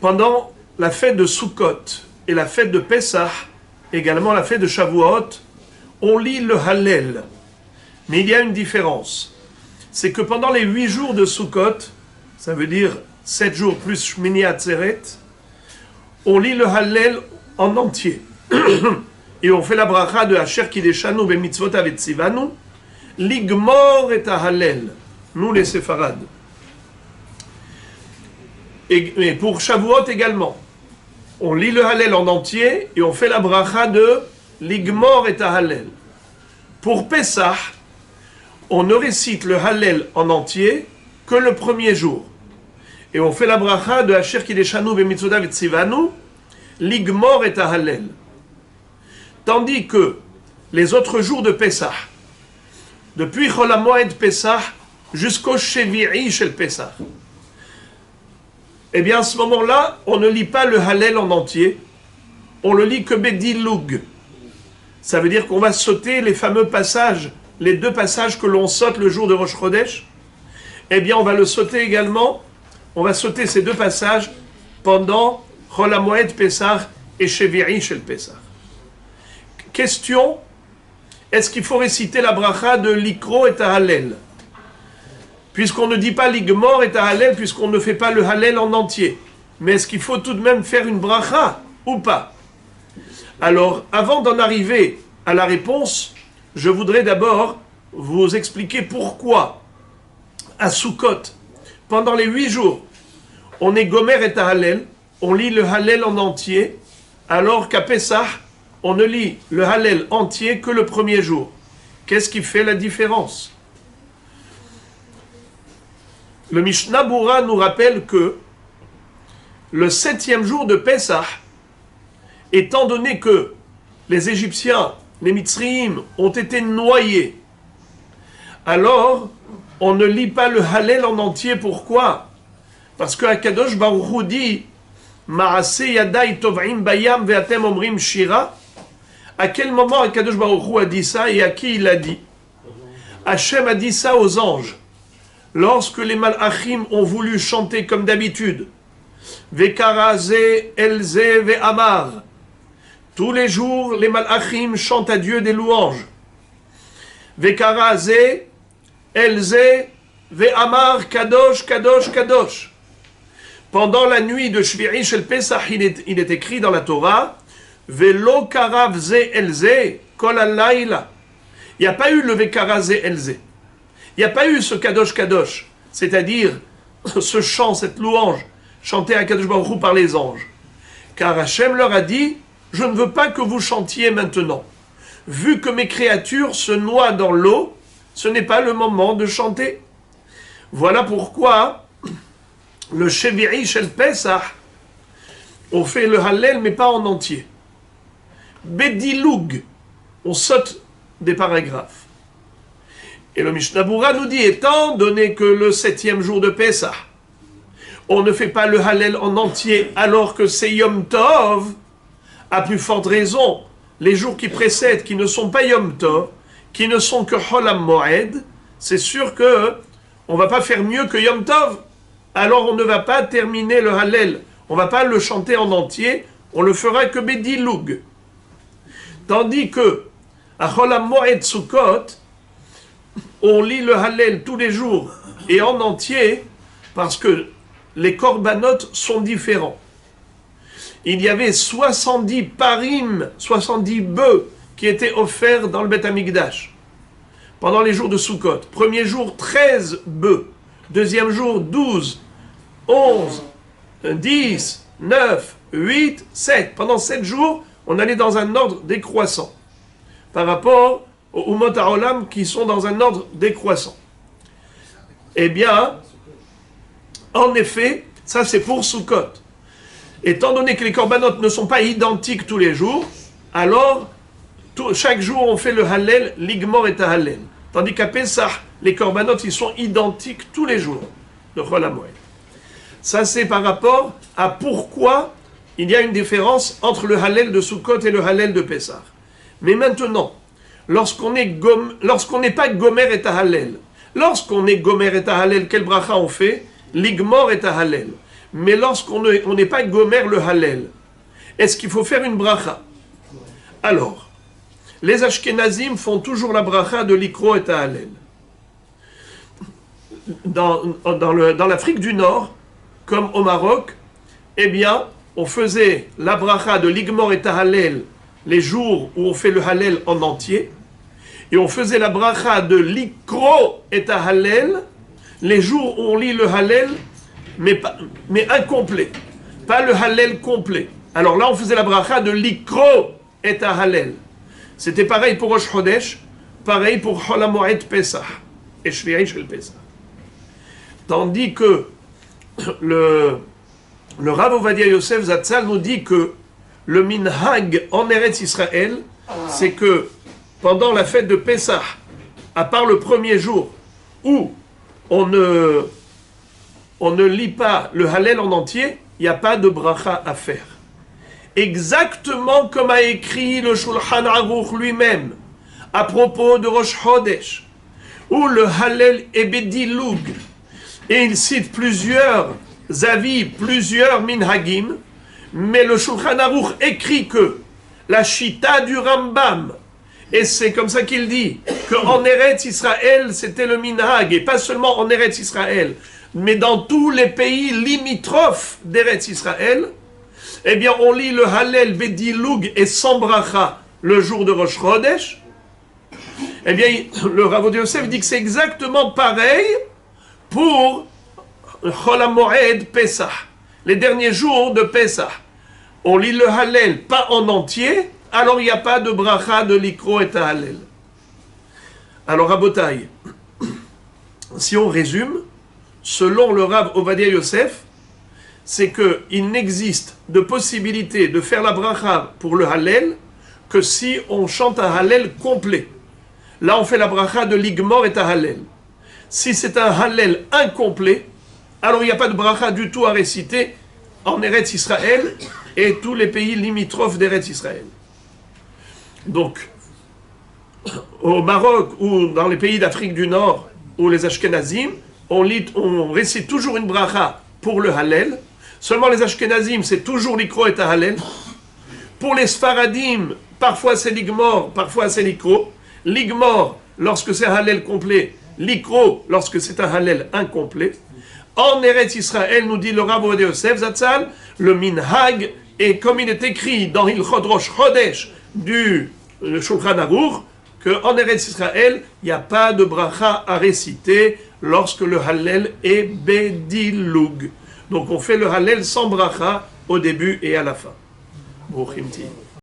pendant la fête de Sukkot et la fête de Pessah, également la fête de Shavuot, on lit le Hallel. Mais il y a une différence. C'est que pendant les 8 jours de Sukkot, ça veut dire 7 jours plus Shmini Atzeret, on lit le Hallel en entier. Et on fait la bracha de Asher Kideshanu Bemitzvot Avetzivanu, Ligmor et Hallel, nous les séfarades. Et pour Shavuot également, on lit le Hallel en entier et on fait la bracha de Ligmor et Hallel. Pour Pessah, on ne récite le Hallel en entier que le premier jour. Et on fait la bracha de Asher Kideshanu Bemitzvot Avetzivanu, Ligmor et Hallel. Tandis que les autres jours de Pessah, depuis Chol HaMoed Pessah jusqu'au Shevi'i Shel Pessah, eh bien à ce moment-là, on ne lit pas le Hallel en entier, on le lit que Bedilug. Ça veut dire qu'on va sauter les fameux passages, les 2 passages que l'on saute le jour de Rosh Chodesh. Eh bien on va le sauter également, on va sauter ces 2 passages pendant Chol HaMoed Pessah et Shevi'i Shel Pessah. Question, est-ce qu'il faut réciter la bracha de l'Ikro et Hallel? Puisqu'on ne dit pas l'Igmor et Hallel, puisqu'on ne fait pas le Hallel en entier. Mais est-ce qu'il faut tout de même faire une bracha ou pas? Alors, avant d'en arriver à la réponse, je voudrais d'abord vous expliquer pourquoi, à Sukkot, pendant les 8 jours, on est Gomer et Hallel, on lit le Hallel en entier, alors qu'à Pessah, on ne lit le Hallel entier que le premier jour. Qu'est-ce qui fait la différence? Le Mishnah Bura nous rappelle que le 7e jour de Pessah, étant donné que les Égyptiens, les Mitzriim, ont été noyés, alors on ne lit pas le Hallel en entier. Pourquoi? Parce que Akadosh Baruch Hu dit Ma'aseh yadai tov'im bayam ve'atem omrim shira. À quel moment Akadosh Baruch Hu a dit ça et à qui il a dit? Hachem a dit ça aux anges. Lorsque les Malachim ont voulu chanter comme d'habitude, Vekaraze Elze Ve'amar, tous les jours les Malachim chantent à Dieu des louanges. Vekaraze Elze Ve'amar Kadosh Kadosh Kadosh. Pendant la nuit de Shvi'i Shel Pesach, il est écrit dans la Torah, Velo karav ze elze kol halayla. Il n'y a pas eu le vekara ze elze. Il n'y a pas eu ce kadosh kadosh, c'est-à-dire ce chant, cette louange, chantée à Kadosh Baruch Hu par les anges. Car Hachem leur a dit, je ne veux pas que vous chantiez maintenant. Vu que mes créatures se noient dans l'eau, ce n'est pas le moment de chanter. Voilà pourquoi le Shevi'i Shel Pesach, on fait le Hallel mais pas en entier. Bedilug, on saute des paragraphes. Et le Mishnah Bura nous dit, étant donné que le 7e jour de Pessah, on ne fait pas le Hallel en entier alors que c'est Yom Tov, à plus forte raison, les jours qui précèdent, qui ne sont pas Yom Tov, qui ne sont que Chol HaMoed, c'est sûr que on ne va pas faire mieux que Yom Tov. Alors on ne va pas terminer le Hallel, on ne va pas le chanter en entier, on le fera que Bedilug. Tandis que, à Chol HaMoed Sukkot, on lit le Hallel tous les jours et en entier parce que les corbanotes sont différents. Il y avait 70 parim, 70 bœufs qui étaient offerts dans le Beth Amikdash pendant les jours de Sukkot. Premier jour, 13 bœufs. Deuxième jour, 12, 11, 10, 9, 8, 7. Pendant 7 jours, on allait dans un ordre décroissant par rapport aux Umot HaOlam qui sont dans un ordre décroissant. Eh bien, en effet, ça c'est pour Sukkot. Étant donné que les corbanotes ne sont pas identiques tous les jours, alors chaque jour on fait le Hallel, l'Igmor et Hallel. Tandis qu'à Pessah, les corbanotes ils sont identiques tous les jours de Chol HaMoed. Ça c'est par rapport à pourquoi il y a une différence entre le Hallel de Sukkot et le Hallel de Pessah. Mais maintenant, lorsqu'on n'est pas Gomer et Hallel, lorsqu'on est Gomer et Hallel, quel bracha on fait? L'Igmor et Hallel. mais lorsqu'on n'est pas gomer le Hallel, est-ce qu'il faut faire une bracha? Alors, les Ashkenazim font toujours la bracha de l'Ikro et Hallel. Dans l'Afrique du Nord, comme au Maroc, eh bien, on faisait la bracha de l'Igmor et Hallel les jours où on fait le Hallel en entier, et on faisait la bracha de l'Ikro et Hallel les jours où on lit le Hallel, mais incomplet, pas le Hallel complet. Alors là, on faisait la bracha de l'Ikro et Hallel. C'était pareil pour Rosh Chodesh, pareil pour Chol HaMoed Pesach et Shvi'i Shel Pesach. Tandis que le Rav Ovadia Yosef Zatzal nous dit que le minhag en Eretz Israël, c'est que pendant la fête de Pesach, à part le premier jour où on ne lit pas le Hallel en entier, il n'y a pas de bracha à faire. Exactement comme a écrit le Shulchan Aruch lui-même à propos de Rosh Chodesh, où le Hallel est bedilug, et il cite plusieurs avis, plusieurs minhagim, mais le Shulchan Aruch écrit que la Shita du Rambam, et c'est comme ça qu'il dit, qu'en Eretz Israël, c'était le minhag, et pas seulement en Eretz Israël, mais dans tous les pays limitrophes d'Eretz Israël, eh bien, on lit le Hallel Bedilug et sans bracha le jour de Rosh Chodesh. Eh bien, le Rav Ovadia Yosef dit que c'est exactement pareil pour Chol HaMoed Pesach, les derniers jours de Pesach. On lit le Hallel pas en entier, alors il n'y a pas de bracha de l'Ikro et Hallel. Alors, Rabotai, si on résume, selon le Rav Ovadia Yosef, c'est qu'il n'existe de possibilité de faire la bracha pour le Hallel que si on chante un Hallel complet. Là, on fait la bracha de l'Igmor et Hallel. Si c'est un Hallel incomplet, alors il n'y a pas de bracha du tout à réciter en Eretz Israël et tous les pays limitrophes d'Eretz Israël. Donc, au Maroc ou dans les pays d'Afrique du Nord ou les Ashkenazim, on récite toujours une bracha pour le Hallel. Seulement les Ashkenazim, c'est toujours l'Ikro et Hallel. Pour les Sfaradim, parfois c'est l'Igmor, parfois c'est l'Ikro. L'Igmor, lorsque c'est un Hallel complet. L'Ikro, lorsque c'est un Hallel incomplet. En Eretz Israël, nous dit le Rav Ovadia Yosef Zatzal, le minhag, et comme il est écrit dans Hilchot Rosh Chodesh du Shulchan Aruch, qu'en Eretz Israël, il n'y a pas de bracha à réciter lorsque le Hallel est bedilug. Donc on fait le Hallel sans bracha au début et à la fin.